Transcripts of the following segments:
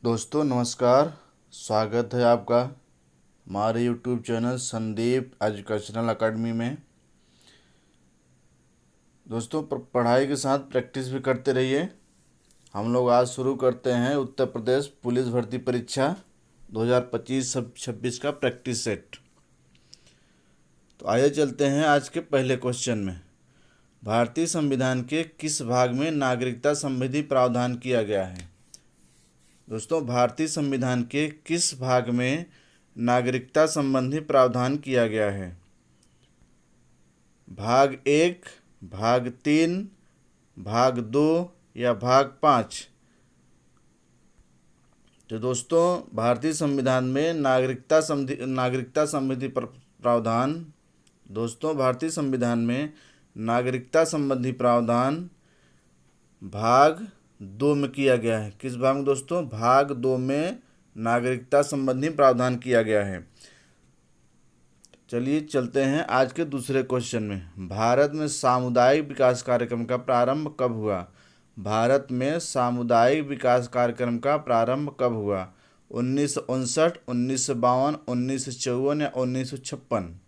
दोस्तों नमस्कार। स्वागत है आपका हमारे YouTube channel Sandeep educational academy में। दोस्तों पढ़ाई के साथ प्रैक्टिस भी करते रहिए। हम लोग आज शुरू करते हैं उत्तर प्रदेश पुलिस भर्ती परीक्षा 2025-26 का प्रैक्टिस सेट। तो आइए चलते हैं आज के पहले क्वेश्चन में। भारतीय संविधान के किस भाग में नागरिकता संबंधी प्रावधान किया गया है? दोस्तों भारतीय संविधान के किस भाग में नागरिकता संबंधी प्रावधान किया गया है? भाग 1, भाग 3, भाग 2 या भाग 5? तो दोस्तों भारतीय संविधान में नागरिकता संबंधी प्रावधान दोस्तों भारतीय संविधान में नागरिकता संबंधी प्रावधान भाग 2 में किया गया है। किस भाग में दोस्तों? भाग 2 में नागरिकता संबंधी प्रावधान किया गया है। चलिए चलते हैं आज के दूसरे क्वेश्चन में। भारत में सामुदायिक विकास कार्यक्रम का प्रारंभ कब हुआ? भारत में सामुदायिक विकास कार्यक्रम का प्रारंभ कब हुआ? 1959, 1952, 1954 या 1956?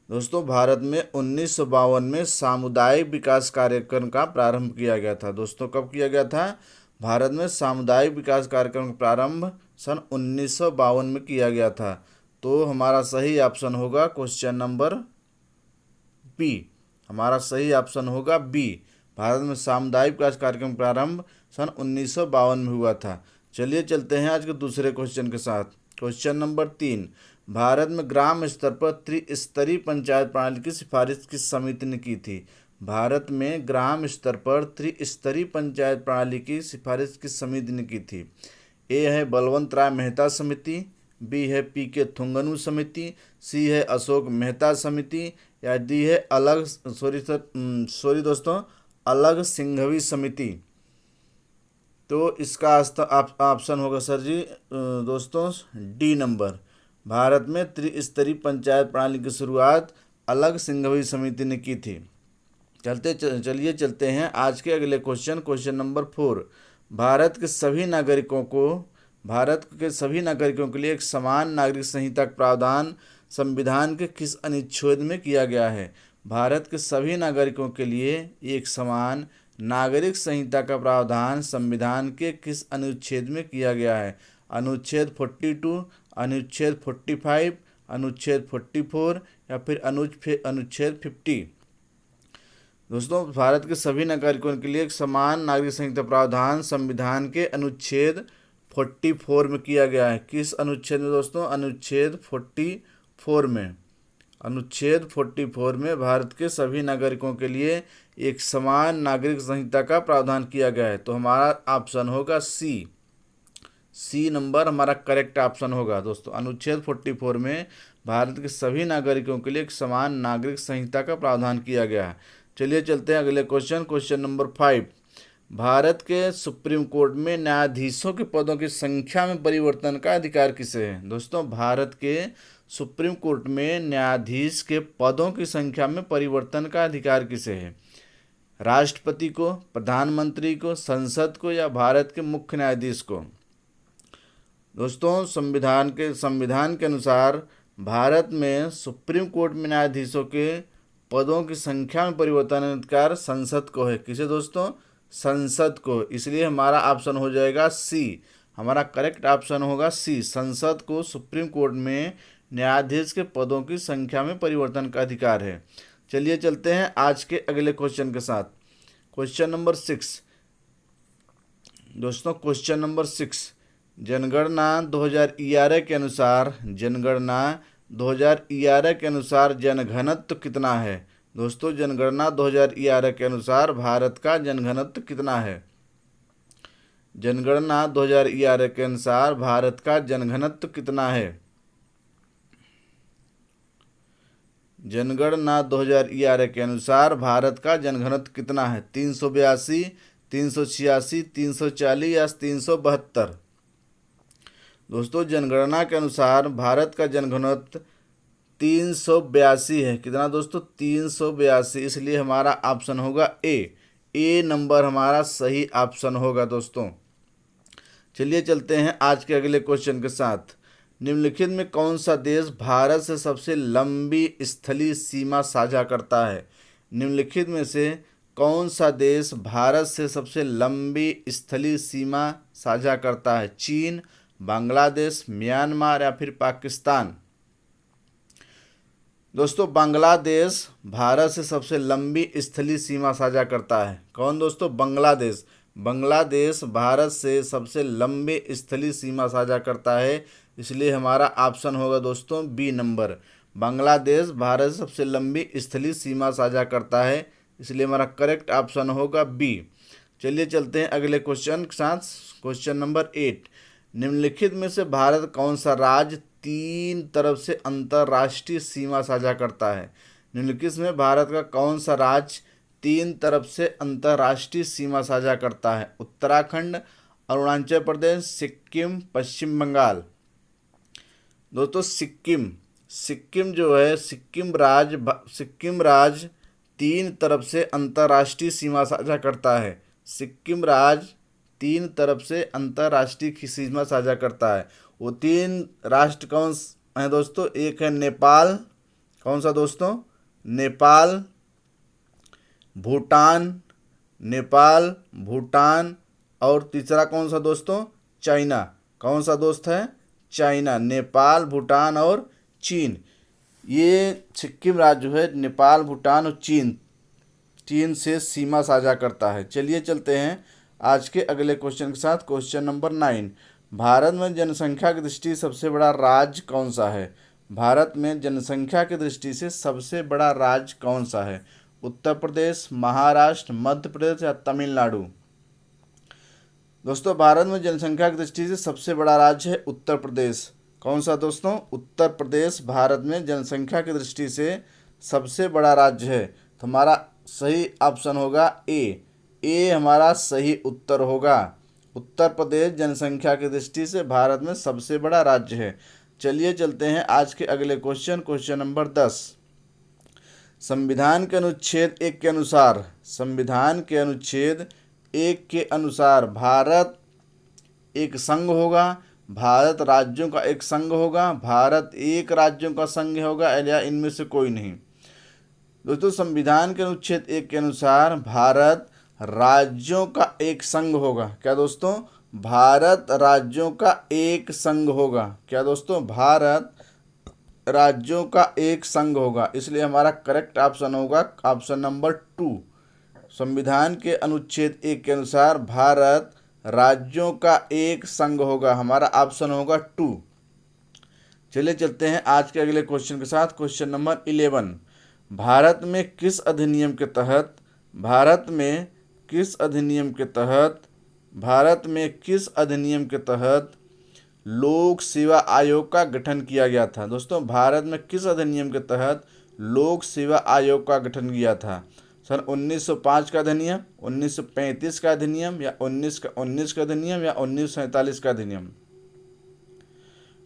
दोस्तों भारत में 1952 में सामुदायिक विकास कार्यक्रम का प्रारंभ किया गया था। दोस्तों कब किया गया था? भारत में सामुदायिक विकास कार्यक्रम का प्रारंभ सन 1952 में किया गया था। तो हमारा सही ऑप्शन होगा क्वेश्चन नंबर बी। हमारा सही ऑप्शन होगा बी। भारत में सामुदायिक विकास कार्यक्रम प्रारंभ सन 1952 में हुआ था। चलिए चलते हैं आज के दूसरे क्वेश्चन के साथ। क्वेश्चन नंबर 3, भारत में ग्राम स्तर पर त्रिस्तरीय पंचायत प्रणाली की सिफारिश किस समिति ने की थी? भारत में ग्राम स्तर पर त्रिस्तरीय पंचायत प्रणाली की सिफारिश किस समिति ने की थी? ए है बलवंत राय मेहता समिति, बी है पी.के. थुंगनु समिति, सी है अशोक मेहता समिति या डी है अलग सिंघवी समिति। तो इसका ऑप्शन होगा सर जी दोस्तों डी नंबर। भारत में त्रिस्तरीय पंचायत प्रणाली की शुरुआत अलग सिंघवी समिति ने की थी। चलिए चलते हैं आज के अगले क्वेश्चन नंबर 4। भारत के सभी नागरिकों के लिए एक समान नागरिक संहिता का प्रावधान संविधान के किस अनुच्छेद में किया गया है? भारत के सभी नागरिकों के लिए एक समान नागरिक संहिता का प्रावधान संविधान के किस अनुच्छेद में किया गया है? अनुच्छेद 42, अनुच्छेद 45, अनुच्छेद 44 या फिर अनुच्छेद 50? दोस्तों भारत के सभी नागरिकों के लिए एक समान नागरिक संहिता प्रावधान संविधान के अनुच्छेद 44 में किया गया है। किस अनुच्छेद में दोस्तों? अनुच्छेद 44 में। अनुच्छेद 44 में भारत के सभी नागरिकों के लिए एक समान नागरिक संहिता का प्रावधान किया गया है। तो हमारा ऑप्शन होगा सी नंबर हमारा करेक्ट ऑप्शन होगा। दोस्तों अनुच्छेद 44 में भारत के सभी नागरिकों के लिए एक समान नागरिक संहिता का प्रावधान किया गया है। चलिए चलते हैं अगले क्वेश्चन नंबर 5। भारत के सुप्रीम कोर्ट में न्यायाधीशों के पदों की संख्या में परिवर्तन का अधिकार किसे है? दोस्तों भारत के सुप्रीम कोर्ट में न्यायाधीश के पदों की संख्या में परिवर्तन का अधिकार किसे है? राष्ट्रपति को, प्रधानमंत्री को, संसद को या भारत के मुख्य न्यायाधीश को? दोस्तों संविधान के अनुसार भारत में सुप्रीम कोर्ट में न्यायाधीशों के पदों की संख्या में परिवर्तन अधिकार संसद को है। किसे दोस्तों? संसद को। इसलिए हमारा ऑप्शन हो जाएगा सी। हमारा करेक्ट ऑप्शन होगा सी। संसद को सुप्रीम कोर्ट में न्यायाधीश के पदों की संख्या में परिवर्तन का अधिकार है। चलिए चलते हैं आज के अगले क्वेश्चन के साथ। Question number 6। दोस्तों क्वेश्चन नंबर 6, जनगणना 2011 के अनुसार जनघनत्व कितना है? दोस्तों जनगणना 2011 के अनुसार भारत का जनघनत्व कितना है? जनगणना 2011 के अनुसार भारत का जनघनत्व कितना है? जनगणना 2011 के अनुसार भारत का जनघनत्व कितना है? 382, 386, 340 या 372? दोस्तों जनगणना के अनुसार भारत का जनघनत्व 382 है। कितना दोस्तों? 382। इसलिए हमारा ऑप्शन होगा ए नंबर हमारा सही ऑप्शन होगा। दोस्तों चलिए चलते हैं आज के अगले क्वेश्चन के साथ। निम्नलिखित में कौन सा देश भारत से सबसे लंबी स्थलीय सीमा साझा करता है? निम्नलिखित में से कौन सा देश भारत से सबसे लंबी स्थलीय सीमा साझा करता है? चीन, बांग्लादेश, म्यांमार या फिर पाकिस्तान? दोस्तों, बांग्लादेश भारत से सबसे लंबी स्थलीय सीमा साझा करता है। कौन दोस्तों? बांग्लादेश। बांग्लादेश भारत से सबसे लंबी स्थलीय सीमा साझा करता है, इसलिए हमारा ऑप्शन होगा दोस्तों बी नंबर। बांग्लादेश भारत से सबसे लंबी स्थलीय सीमा साझा करता है, इसलिए हमारा करेक्ट ऑप्शन होगा बी। चलिए चलते हैं अगले क्वेश्चन के साथ। क्वेश्चन नंबर 8, निम्नलिखित में से भारत कौन सा राज्य 3 तरफ से अंतर्राष्ट्रीय सीमा साझा करता है? निम्नलिखित में भारत का कौन सा राज्य 3 तरफ से अंतर्राष्ट्रीय सीमा साझा करता है? उत्तराखंड, अरुणाचल प्रदेश, सिक्किम, पश्चिम बंगाल? दोस्तों, सिक्किम जो है, सिक्किम राज्य 3 तरफ से अंतर्राष्ट्रीय सीमा साझा करता है। सिक्किम राज्य 3 तरफ से अंतर्राष्ट्रीय सीमा साझा करता है। वो 3 राष्ट्र कौन हैं दोस्तों? एक है नेपाल। कौन सा दोस्तों? नेपाल, भूटान और तीसरा कौन सा दोस्तों? चाइना। कौन सा दोस्त है? चाइना। नेपाल, भूटान और चीन। ये सिक्किम राज्य जो है नेपाल, भूटान और चीन से सीमा साझा करता है। चलिए चलते हैं आज के अगले क्वेश्चन के साथ। क्वेश्चन नंबर 9, भारत में जनसंख्या की दृष्टि से सबसे बड़ा राज्य कौन सा है? भारत में जनसंख्या की दृष्टि से सबसे बड़ा राज्य कौन सा है? उत्तर प्रदेश, महाराष्ट्र, मध्य प्रदेश या तमिलनाडु? दोस्तों, भारत में जनसंख्या की दृष्टि से सबसे बड़ा राज्य है उत्तर प्रदेश। कौन सा दोस्तों? उत्तर प्रदेश भारत में जनसंख्या की दृष्टि से सबसे बड़ा राज्य है। तो हमारा सही ऑप्शन होगा ए हमारा सही उत्तर होगा। उत्तर प्रदेश जनसंख्या की दृष्टि से भारत में सबसे बड़ा राज्य है। चलिए चलते हैं आज के अगले क्वेश्चन नंबर 10, संविधान के अनुच्छेद 1 के अनुसार भारत एक संघ होगा, भारत राज्यों का एक संघ होगा, भारत एक राज्यों का संघ होगा या इनमें से कोई नहीं? दोस्तों, संविधान के अनुच्छेद 1 के अनुसार भारत राज्यों का एक संघ होगा। क्या दोस्तों? भारत राज्यों का एक संघ होगा। क्या दोस्तों? भारत राज्यों का एक संघ होगा, इसलिए हमारा करेक्ट ऑप्शन होगा ऑप्शन नंबर 2। संविधान के अनुच्छेद 1 के अनुसार भारत राज्यों का एक संघ होगा, हमारा ऑप्शन होगा 2। चलिए चलते हैं आज के अगले क्वेश्चन के साथ। क्वेश्चन नंबर 11, भारत में किस अधिनियम के तहत लोक सेवा आयोग का गठन किया गया था? दोस्तों, भारत में किस अधिनियम के तहत लोक सेवा आयोग का गठन किया था? सन 1905 का अधिनियम, 1935 का अधिनियम या 1919 का अधिनियम या 1947 का अधिनियम?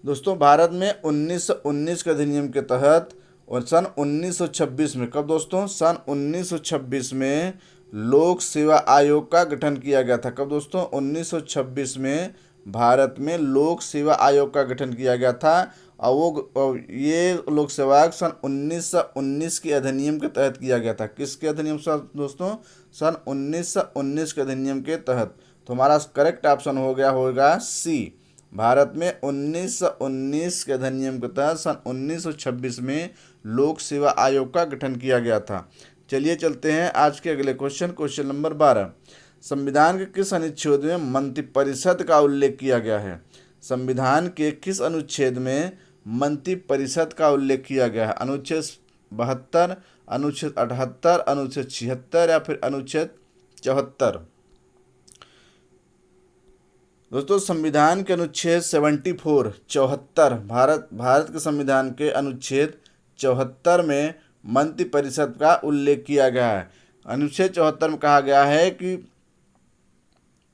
दोस्तों, भारत में 1919 के अधिनियम के तहत और सन 1926 में, कब दोस्तों? सन 1926 में लोक सेवा आयोग का गठन किया गया था। कब दोस्तों? 1926 में भारत में लोक सेवा आयोग का गठन किया गया था और ये लोक सेवा आयोग सन 1919 के अधिनियम के तहत किया गया था। किसके अधिनियम से दोस्तों? सन 1919 के अधिनियम के तहत। तो हमारा करेक्ट ऑप्शन होगा सी। भारत में 1919 के अधिनियम के तहत सन 1926 में लोक सेवा आयोग का गठन किया गया था। चलिए चलते हैं आज के अगले क्वेश्चन नंबर 12, संविधान के किस अनुच्छेद में मंत्रिपरिषद का उल्लेख किया गया है? संविधान के किस अनुच्छेद में मंत्रिपरिषद का उल्लेख किया गया है? अनुच्छेद 72, अनुच्छेद 78, अनुच्छेद 76 या फिर अनुच्छेद 74? दोस्तों, संविधान के अनुच्छेद 74 भारत के संविधान के अनुच्छेद 74 में मंत्रिपरिषद का उल्लेख किया गया है। अनुच्छेद 74 में कहा गया है कि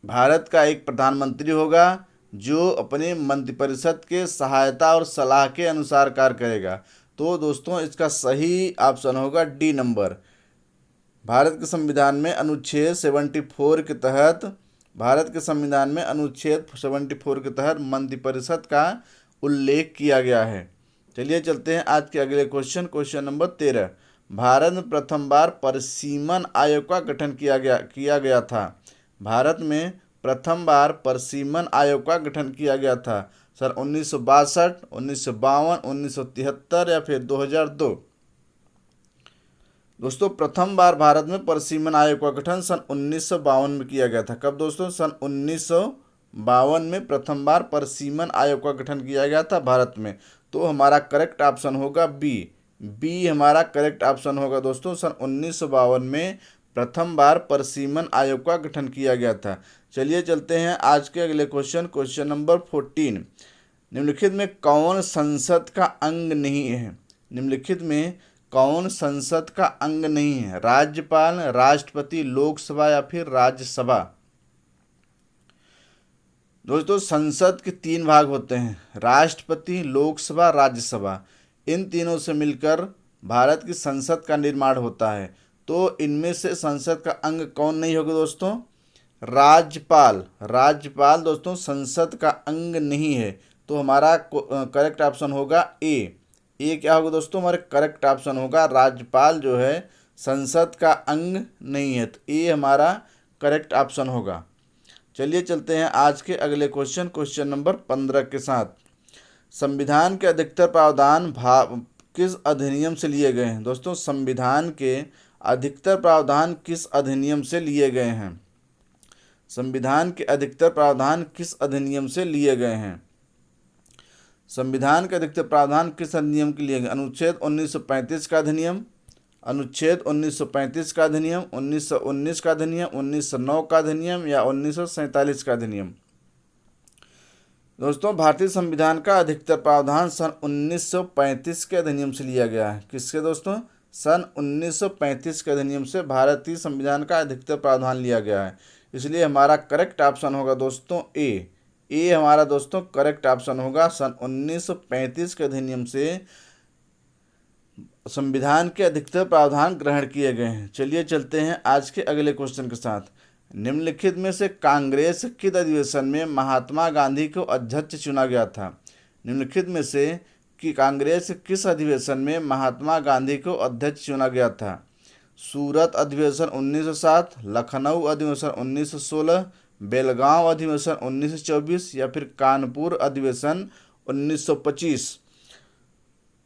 भारत का एक प्रधानमंत्री होगा जो अपने मंत्रिपरिषद के सहायता और सलाह के अनुसार कार्य करेगा। तो दोस्तों, इसका सही ऑप्शन होगा डी नंबर। भारत के संविधान में अनुच्छेद 74 के तहत भारत के संविधान में अनुच्छेद 74 के तहत मंत्रिपरिषद का उल्लेख किया गया है। चलिए चलते हैं आज के अगले क्वेश्चन नंबर 13। भारत में प्रथम बार परिसीमन आयोग का गठन किया गया था। भारत में प्रथम बार परिसीमन आयोग का गठन किया गया था सन 1962, 1952, 1973 या फिर 2002। दोस्तों प्रथम बार भारत में परिसीमन आयोग का गठन सन 1952 में किया गया था। कब दोस्तों? सन 1952 में प्रथम बार परिसीमन आयोग का गठन किया गया था भारत में। तो हमारा करेक्ट ऑप्शन होगा बी हमारा करेक्ट ऑप्शन होगा दोस्तों। सन 1952 में प्रथम बार परिसीमन आयोग का गठन किया गया था। चलिए चलते हैं आज के अगले क्वेश्चन नंबर 14। निम्नलिखित में कौन संसद का अंग नहीं है? निम्नलिखित में कौन संसद का अंग नहीं है? राज्यपाल, राष्ट्रपति, लोकसभा या फिर राज्यसभा। दोस्तों संसद के 3 भाग होते हैं, राष्ट्रपति, लोकसभा, राज्यसभा। इन तीनों से मिलकर भारत की संसद का निर्माण होता है। तो इनमें से संसद का अंग कौन नहीं होगा दोस्तों? राज्यपाल दोस्तों संसद का अंग नहीं है। तो हमारा करेक्ट ऑप्शन होगा ए क्या होगा दोस्तों? हमारे करेक्ट ऑप्शन होगा राज्यपाल जो है संसद का अंग नहीं है। तो ए हमारा करेक्ट ऑप्शन होगा। चलिए चलते हैं आज के अगले क्वेश्चन नंबर 15 के साथ। संविधान के अधिकतर प्रावधान किस अधिनियम से लिए गए हैं? दोस्तों संविधान के अधिकतर प्रावधान किस अधिनियम से लिए गए हैं? संविधान के अधिकतर प्रावधान किस अधिनियम से लिए गए हैं? संविधान के अधिकतर प्रावधान किस अधिनियम के लिए गए? अनुच्छेद 1935 का अधिनियम, अनुच्छेद 1935 का अधिनियम, 1919 का अधिनियम, 1909 का अधिनियम या 1947 का अधिनियम। दोस्तों भारतीय संविधान का अधिकतर प्रावधान सन 1935 के अधिनियम से लिया गया है। किसके दोस्तों? सन 1935 के अधिनियम से भारतीय संविधान का अधिकतर प्रावधान लिया गया है। इसलिए हमारा करेक्ट ऑप्शन होगा दोस्तों ए हमारा दोस्तों करेक्ट ऑप्शन होगा। सन 1935 के अधिनियम से संविधान के अधिकतर प्रावधान ग्रहण किए गए हैं। चलिए चलते हैं आज के अगले क्वेश्चन के साथ। निम्नलिखित में से कांग्रेस किस अधिवेशन में महात्मा गांधी को अध्यक्ष चुना गया था? निम्नलिखित में से कि कांग्रेस किस अधिवेशन में महात्मा गांधी को अध्यक्ष चुना गया था? सूरत अधिवेशन 1907, लखनऊ अधिवेशन 1916, बेलगांव अधिवेशन 1924 या फिर कानपुर अधिवेशन 1925।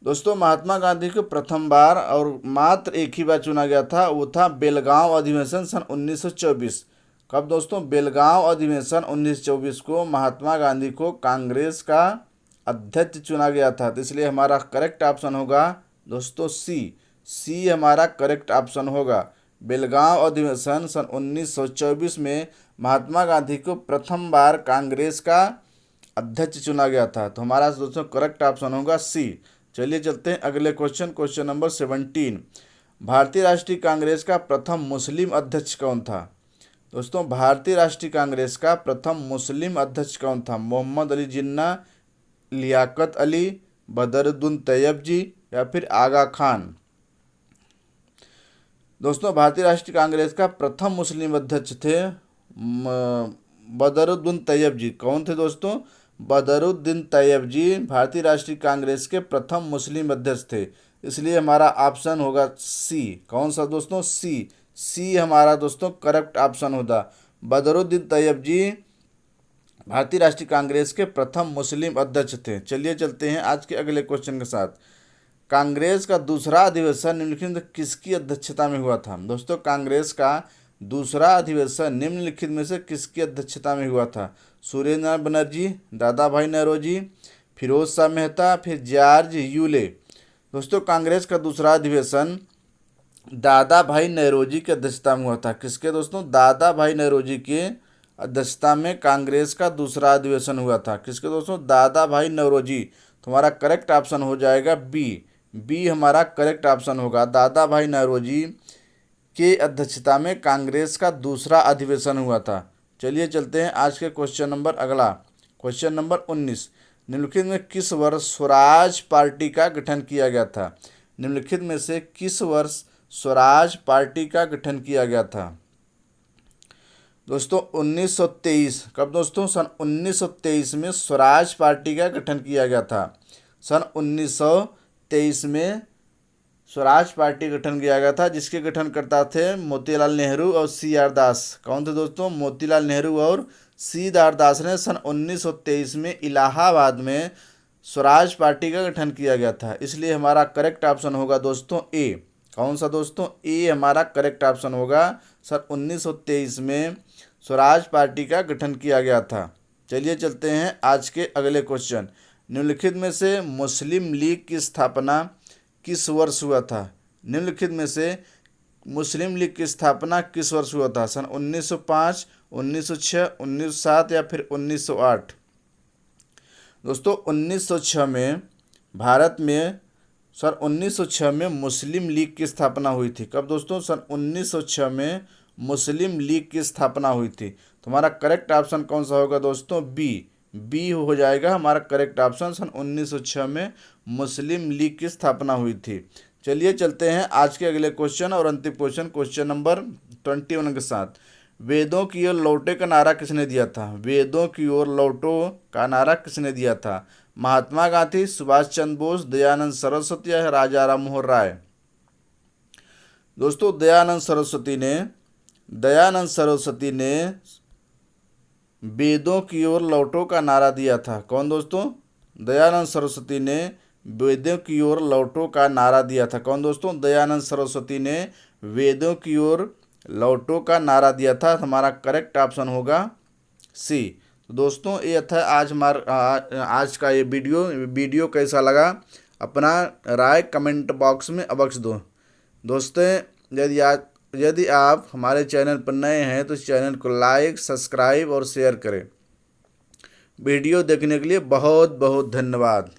दोस्तों महात्मा गांधी को प्रथम बार और मात्र एक ही बार चुना गया था, वो था बेलगांव अधिवेशन सन 1924। कब दोस्तों? बेलगांव अधिवेशन 1924 को महात्मा गांधी को कांग्रेस का अध्यक्ष चुना गया था। तो इसलिए हमारा करेक्ट ऑप्शन होगा दोस्तों सी हमारा करेक्ट ऑप्शन होगा। बेलगांव अधिवेशन सन 1924 में महात्मा गांधी को प्रथम बार कांग्रेस का अध्यक्ष चुना गया था। तो हमारा दोस्तों करेक्ट ऑप्शन होगा सी। चलिए चलते हैं अगले क्वेश्चन नंबर 17। भारतीय राष्ट्रीय कांग्रेस का प्रथम मुस्लिम अध्यक्ष कौन था? दोस्तों भारतीय राष्ट्रीय कांग्रेस का प्रथम मुस्लिम अध्यक्ष कौन था? मोहम्मद अली जिन्ना, लियाकत अली, बदरुद्दीन तैयब जी या फिर आगा खान। दोस्तों भारतीय राष्ट्रीय कांग्रेस का प्रथम मुस्लिम अध्यक्ष थे बदरुद्दीन तैयब जी। कौन थे दोस्तों? बदरुद्दीन तैयब जी भारतीय राष्ट्रीय कांग्रेस के प्रथम मुस्लिम अध्यक्ष थे। इसलिए हमारा ऑप्शन होगा सी। कौन सा दोस्तों? सी हमारा दोस्तों करेक्ट ऑप्शन होगा। बदरुद्दीन तैयब जी भारतीय राष्ट्रीय कांग्रेस के प्रथम मुस्लिम अध्यक्ष थे। चलिए चलते हैं आज के अगले क्वेश्चन के साथ। कांग्रेस का दूसरा अधिवेशन निम्नलिखित में किसकी अध्यक्षता में हुआ था? दोस्तों कांग्रेस का दूसरा अधिवेशन निम्नलिखित में से किसकी अध्यक्षता में हुआ था? सुरेंद्र बनर्जी, दादा भाई नौरोजी, फिरोज शाह मेहता, फिर जॉर्ज यूले। दोस्तों कांग्रेस का दूसरा अधिवेशन दादा भाई नौरोजी की अध्यक्षता में हुआ था। किसके दोस्तों? दादा भाई नौरोजी के अध्यक्षता में कांग्रेस का दूसरा अधिवेशन हुआ था। किसके दोस्तों? दादा भाई नौरोजी। तो हमारा करेक्ट ऑप्शन हो जाएगा बी हमारा करेक्ट ऑप्शन होगा। दादा भाई नौरोजी के अध्यक्षता में कांग्रेस का दूसरा अधिवेशन हुआ था। चलिए चलते हैं आज के अगला क्वेश्चन नंबर 19। निम्नलिखित में किस वर्ष स्वराज पार्टी का गठन किया गया था? निम्नलिखित में से किस वर्ष स्वराज पार्टी का गठन किया गया था? दोस्तों 1923, कब दोस्तों? सन 1923 में स्वराज पार्टी का गठन किया गया था। सन 1923 में स्वराज पार्टी गठन किया गया था, जिसके गठनकर्ता थे मोतीलाल नेहरू और सी आर दास। कौन थे दोस्तों? मोतीलाल नेहरू और सी आर दास ने सन 1923 में इलाहाबाद में स्वराज पार्टी का गठन किया गया था। इसलिए हमारा करेक्ट ऑप्शन होगा दोस्तों ए। कौन सा दोस्तों? ए हमारा करेक्ट ऑप्शन होगा। सन 1923 में स्वराज पार्टी का गठन किया गया था। चलिए चलते हैं आज के अगले क्वेश्चन। निम्नलिखित में से मुस्लिम लीग की स्थापना किस वर्ष हुआ था? निम्नलिखित में से मुस्लिम लीग की स्थापना किस वर्ष हुआ था? सन 1905, 1906, 1907 या फिर 1908? दोस्तों 1906 में भारत में सन 1906 में मुस्लिम लीग की स्थापना हुई थी। कब दोस्तों? सन 1906 में मुस्लिम लीग की स्थापना हुई थी। तो हमारा करेक्ट ऑप्शन कौन सा होगा दोस्तों? बी हो जाएगा हमारा करेक्ट ऑप्शन। सन 1906 में मुस्लिम लीग की स्थापना हुई थी। चलिए चलते हैं आज के अगले क्वेश्चन और अंतिम क्वेश्चन, क्वेश्चन नंबर 21 के साथ। वेदों की ओर लौटे का नारा किसने दिया था? वेदों की ओर लौटो का नारा किसने दिया था? महात्मा गांधी, सुभाष चंद्र बोस, दयानंद सरस्वती या राजा राम मोहन राय? दोस्तों दयानंद सरस्वती ने वेदों की ओर लौटो का नारा दिया था। कौन दोस्तों? दयानंद सरस्वती ने वेदों की ओर लौटो का नारा दिया था। कौन दोस्तों? दयानंद सरस्वती ने वेदों की ओर लौटो का नारा दिया था। हमारा करेक्ट ऑप्शन होगा सी। तो दोस्तों ये था आज का ये वीडियो कैसा लगा? अपना राय कमेंट बॉक्स में अवश्य दो। दोस्तों यदि आप हमारे चैनल पर नए हैं तो इस चैनल को लाइक, सब्सक्राइब और शेयर करें। वीडियो देखने के लिए बहुत बहुत धन्यवाद।